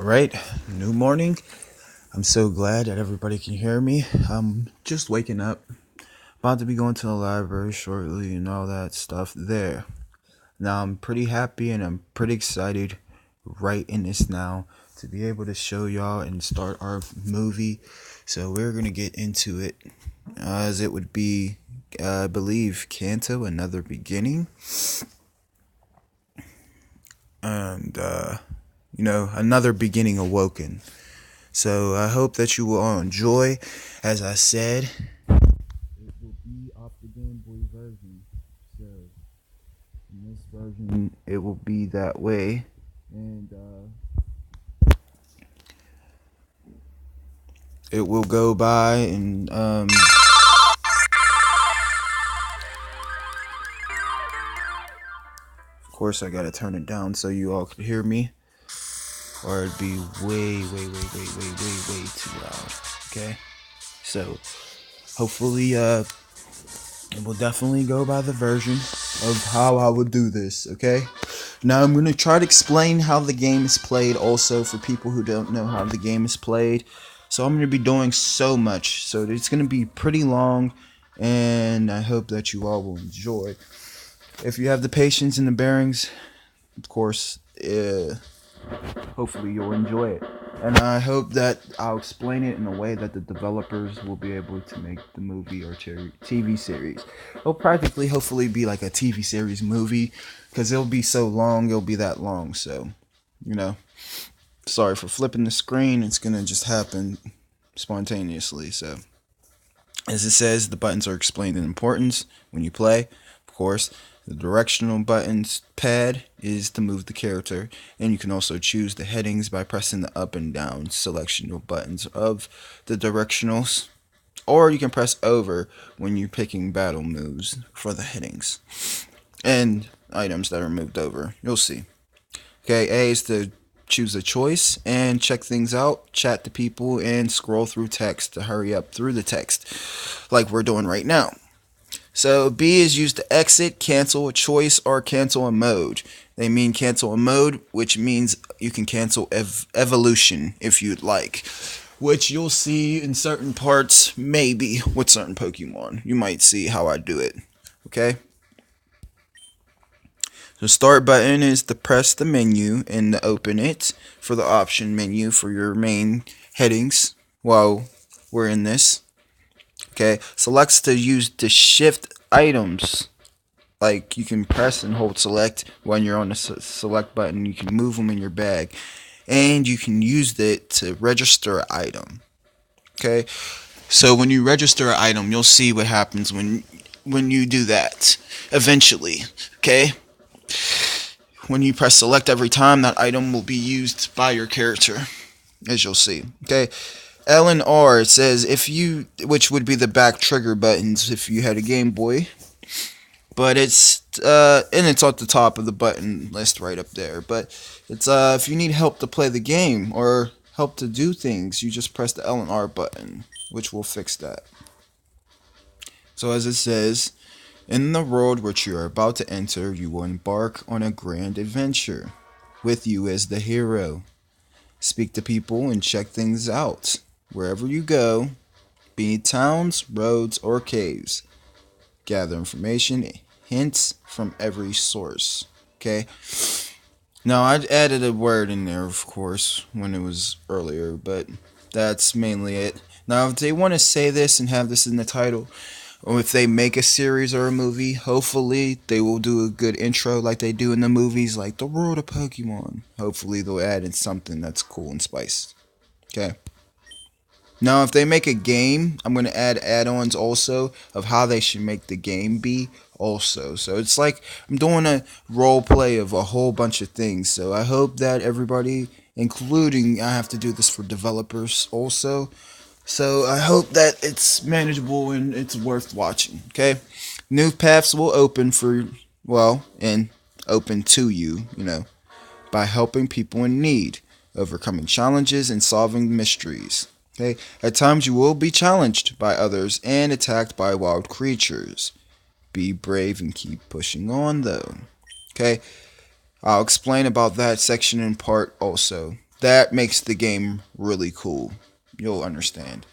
Alright, new morning. I'm so glad that everybody can hear me. I'm just waking up. About to be going to the library shortly and all that stuff there. Now I'm pretty happy and I'm pretty excited right in this now to be able to show y'all and start our movie. So we're gonna get into it. As it would be, I believe, Canto, Another Beginning. And another beginning awoken. So I hope that you will all enjoy. As I said, it will be off the Game Boy version. So in this version, it will be that way. And it will go by and of course I gotta turn it down so you all could hear me. Or it'd be way too loud. Okay? So hopefully it will definitely go by the version of how I would do this, okay? Now I'm going to try to explain how the game is played also for people who don't know how the game is played. So I'm going to be doing so much. So it's going to be pretty long and I hope that you all will enjoy. If you have the patience and the bearings, of course, hopefully you'll enjoy it. And I hope that I'll explain it in a way that the developers will be able to make the movie or TV series. It'll practically, hopefully, be like a TV series movie because it'll be so long, it'll be that long. So, sorry for flipping the screen. It's going to just happen spontaneously. So, as it says, the buttons are explained in importance when you play, of course. The directional buttons pad is to move the character, and you can also choose the headings by pressing the up and down selectional buttons of the directionals, or you can press over when you're picking battle moves for the headings and items that are moved over. You'll see. Okay, A is to choose a choice and check things out, chat to people, and scroll through text to hurry up through the text like we're doing right now. So B is used to exit, cancel a choice, or cancel a mode. They mean cancel a mode, which means you can cancel evolution if you'd like, which you'll see in certain parts, maybe with certain Pokemon. You might see how I do it. Okay? The start button is to press the menu and to open it for the option menu for your main headings while we're in this. Okay, selects to use the shift items. Like you can press and hold select when you're on the select button. You can move them in your bag, and you can use it to register an item. Okay, so when you register an item, you'll see what happens when you do that. Eventually, okay. When you press select every time, that item will be used by your character, as you'll see. Okay. L and R, it says which would be the back trigger buttons if you had a Game Boy, but it's at the top of the button list right up there. But it's if you need help to play the game or help to do things, you just press the L and R button, which will fix that. So as it says, in the world which you are about to enter, you will embark on a grand adventure, with you as the hero. Speak to people and check things out. Wherever you go, be it towns, roads, or caves. Gather information, hints from every source. Okay? Now, I added a word in there, of course, when it was earlier, but that's mainly it. Now, if they want to say this and have this in the title, or if they make a series or a movie, hopefully they will do a good intro like they do in the movies, like The World of Pokemon. Hopefully they'll add in something that's cool and spiced. Okay? Now, if they make a game, I'm going to add add-ons also of how they should make the game be also. So it's like I'm doing a role play of a whole bunch of things. So I hope that everybody, including I have to do this for developers also. So I hope that it's manageable and it's worth watching. Okay? New paths will open and open to you, by helping people in need, overcoming challenges, and solving mysteries. Okay? At times you will be challenged by others and attacked by wild creatures. Be brave and keep pushing on, though. Okay? I'll explain about that section in part also. that makes the game really cool. You'll understand.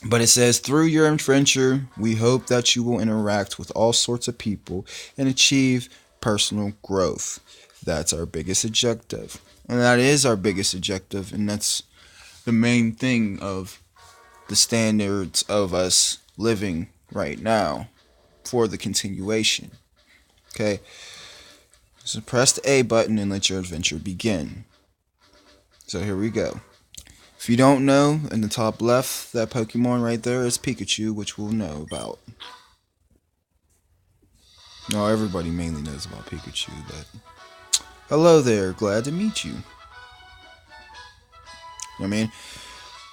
But it says, through your adventure, we hope that you will interact with all sorts of people and achieve personal growth. That's our biggest objective. And that is our biggest objective. And that's the main thing of the standards of us living right now for the continuation. Okay? So press the A button and let your adventure begin. So here we go. If you don't know, in the top left, that Pokemon right there is Pikachu, which we'll know about. No, everybody mainly knows about Pikachu, but hello there, glad to meet you. I mean,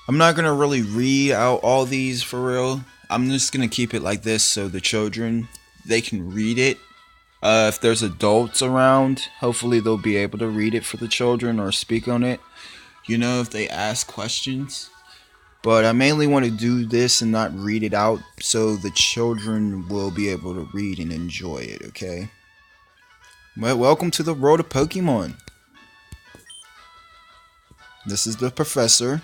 I'm not going to really read out all these for real. I'm just going to keep it like this so the children, they can read it. If there's adults around, hopefully they'll be able to read it for the children or speak on it. You know, if they ask questions. But I mainly want to do this and not read it out so the children will be able to read and enjoy it, okay? Well, welcome to the world of Pokemon. This is the professor.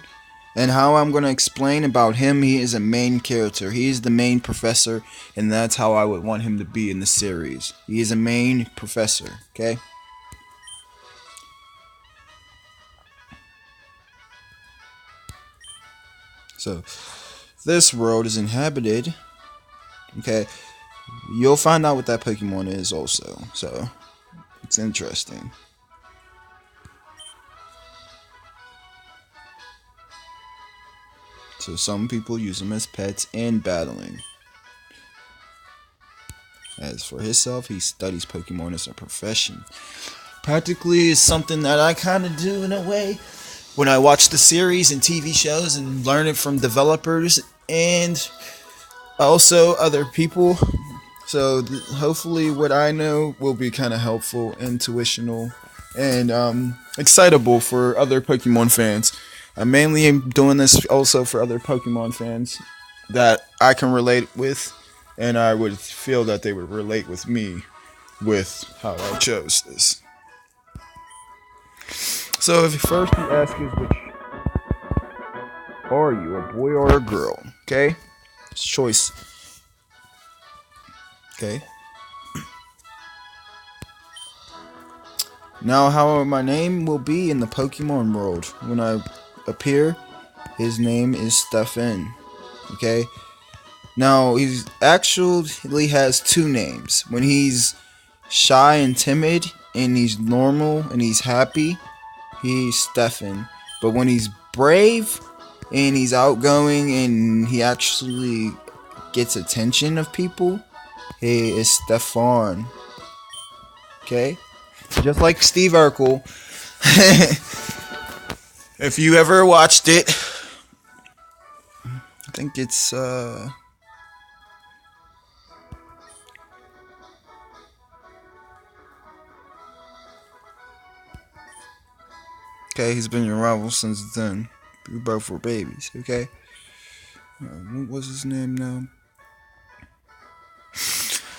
And how I'm going to explain about him, he is a main character. He is the main professor, and that's how I would want him to be in the series. He is a main professor, okay? So, this world is inhabited. Okay, you'll find out what that Pokemon is also. So, it's interesting. So, some people use them as pets and battling. As for himself, he studies Pokemon as a profession. Practically is something that I kind of do in a way when I watch the series and TV shows and learn it from developers and also other people. So hopefully what I know will be kind of helpful, intuitional, and excitable for other Pokemon fans. I mainly am doing this also for other Pokemon fans that I can relate with, and I would feel that they would relate with me with how I chose this. So if first you ask is which are you, a boy or a girl? Okay? It's choice. Okay? Now how my name will be in the Pokemon world. When I appear, his name is Stefan. Okay? Now he's actually has two names. When he's shy and timid and he's normal and he's happy, he's Stefan. But when he's brave and he's outgoing and he actually gets attention of people, he is Stefan. Okay? Just like Steve Urkel. If you ever watched it, I think it's okay, he's been your rival since then. We both were babies, okay? What was his name now?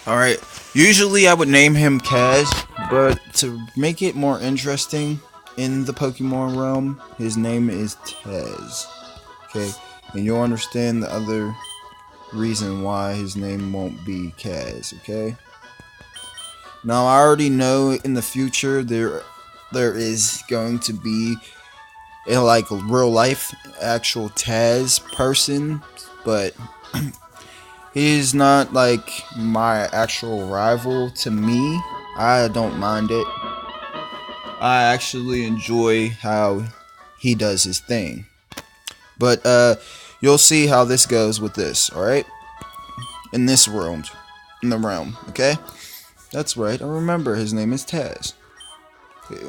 Alright, usually I would name him Kaz, but to make it more interesting in the Pokemon realm, his name is Taz. Okay? And you'll understand the other reason why his name won't be Kaz, okay? Now, I already know in the future there is going to be a like real life actual Taz person, but he's not like my actual rival to me. I don't mind it. I actually enjoy how he does his thing. But you'll see how this goes with this, alright? In this world. In the realm, okay? That's right, I remember his name is Taz. Okay.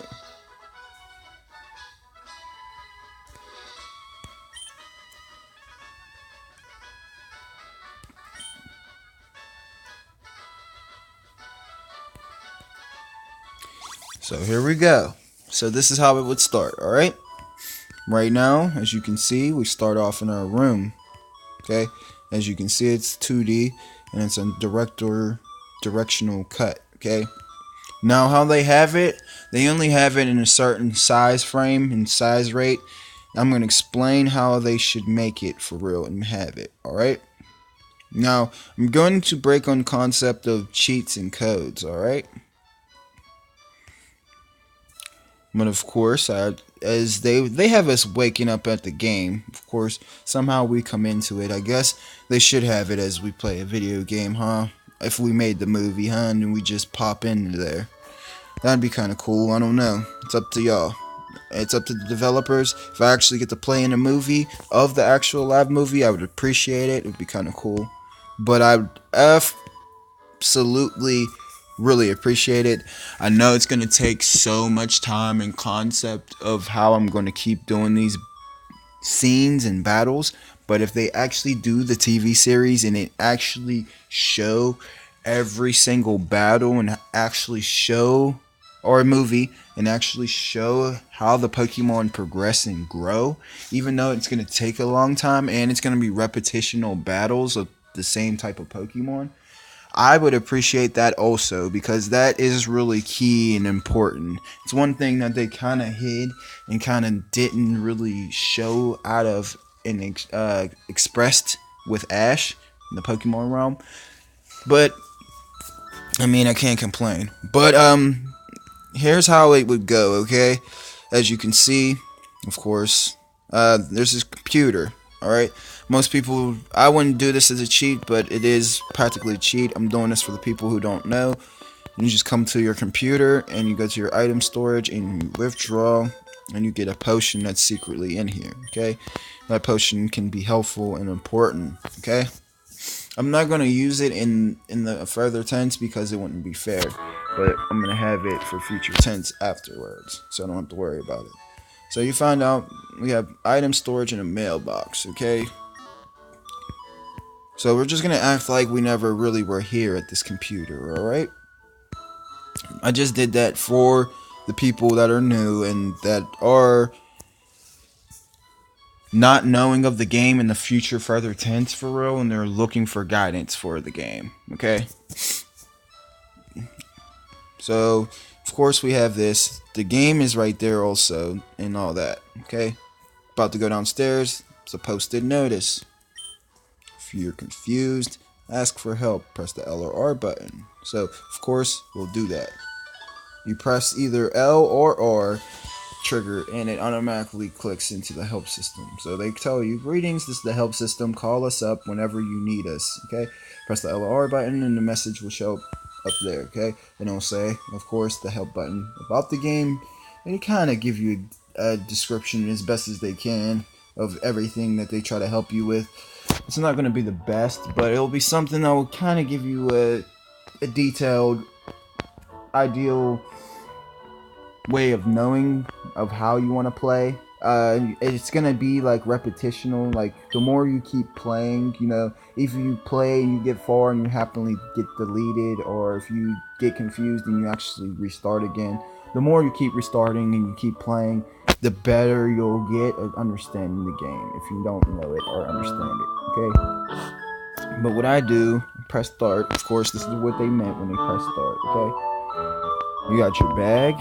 So here we go. So this is how it would start, alright? Right now, as you can see, we start off in our room. Okay? As you can see, it's 2D and it's a directional cut, okay? Now, how they have it, they only have it in a certain size frame and size rate. I'm going to explain how they should make it for real and have it, alright? Now, I'm going to break on the concept of cheats and codes, alright? But of course, as they have us waking up at the game, of course, somehow we come into it. I guess they should have it as we play a video game, huh? If we made the movie, huh, and we just pop into there. That'd be kind of cool. I don't know. It's up to y'all. It's up to the developers. If I actually get to play in a movie of the actual live movie, I would appreciate it. It would be kind of cool. But I would absolutely really appreciate it. I know it's going to take so much time and concept of how I'm going to keep doing these scenes and battles, but if they actually do the TV series and it actually show every single battle and actually show, or a movie, and actually show how the Pokemon progress and grow, even though it's going to take a long time and it's going to be repetitional battles of the same type of Pokemon, I would appreciate that also, because that is really key and important. It's one thing that they kind of hid and kind of didn't really show out of and expressed with Ash in the Pokemon realm. But I mean, I can't complain. But here's how it would go, okay? As you can see, of course, there's this computer, alright? Most people, I wouldn't do this as a cheat, but it is practically a cheat. I'm doing this for the people who don't know. You just come to your computer, and you go to your item storage, and you withdraw, and you get a potion that's secretly in here, okay? That potion can be helpful and important, okay? I'm not going to use it in the further tense because it wouldn't be fair, but I'm going to have it for future tense afterwards, so I don't have to worry about it. So you find out we have item storage in a mailbox, okay? So we're just going to act like we never really were here at this computer, alright? I just did that for the people that are new and that are not knowing of the game in the future further tense for real, and they're looking for guidance for the game, okay? So, of course we have this. The game is right there also, and all that, okay? About to go downstairs, it's a posted notice. If you're confused, ask for help, press the L or R button. So, of course, we'll do that. You press either L or R trigger, and it automatically clicks into the help system. So they tell you, greetings, this is the help system, call us up whenever you need us, okay? Press the L or R button, and the message will show up there, okay? And it'll say, of course, the help button about the game, and it kind of give you a description as best as they can of everything that they try to help you with. It's not going to be the best, but it'll be something that will kind of give you a detailed, ideal way of knowing of how you want to play. It's going to be like repetitional, like the more you keep playing, you know, if you play and you get far and you happily get deleted, or if you get confused and you actually restart again, the more you keep restarting and you keep playing, the better you'll get at understanding the game if you don't know it or understand it, okay? But what I do, press start. Of course, this is what they meant when they press start, okay? You got your bag,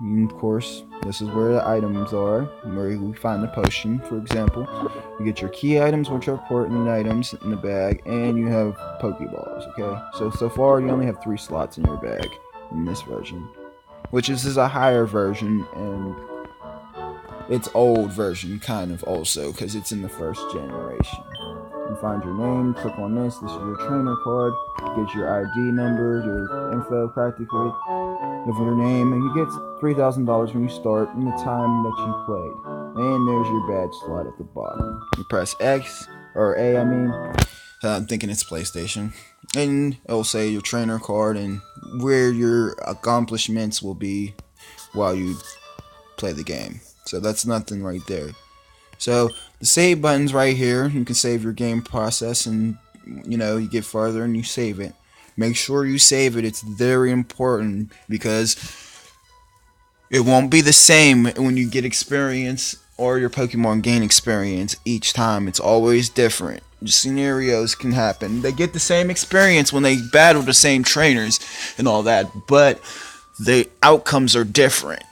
and of course, this is where the items are, where we find the potion, for example. You get your key items, which are important items in the bag, and you have Pokeballs, okay? So far, you only have 3 slots in your bag in this version, which is a higher version, and it's old version, kind of, also, because it's in the first generation. You find your name, click on this is your trainer card, get your ID number, your info, practically, of your name, and you get $3,000 when you start and the time that you played. And there's your badge slot at the bottom. You press X, or A, I mean. I'm thinking it's PlayStation. And it'll say your trainer card and where your accomplishments will be while you play the game. So that's nothing right there. So the save button's right here. You can save your game process, and you know, you get farther and you save it. Make sure you save it. It's very important because it won't be the same when you get experience or your Pokemon gain experience each time. It's always different. Scenarios can happen. They get the same experience when they battle the same trainers and all that, but the outcomes are different.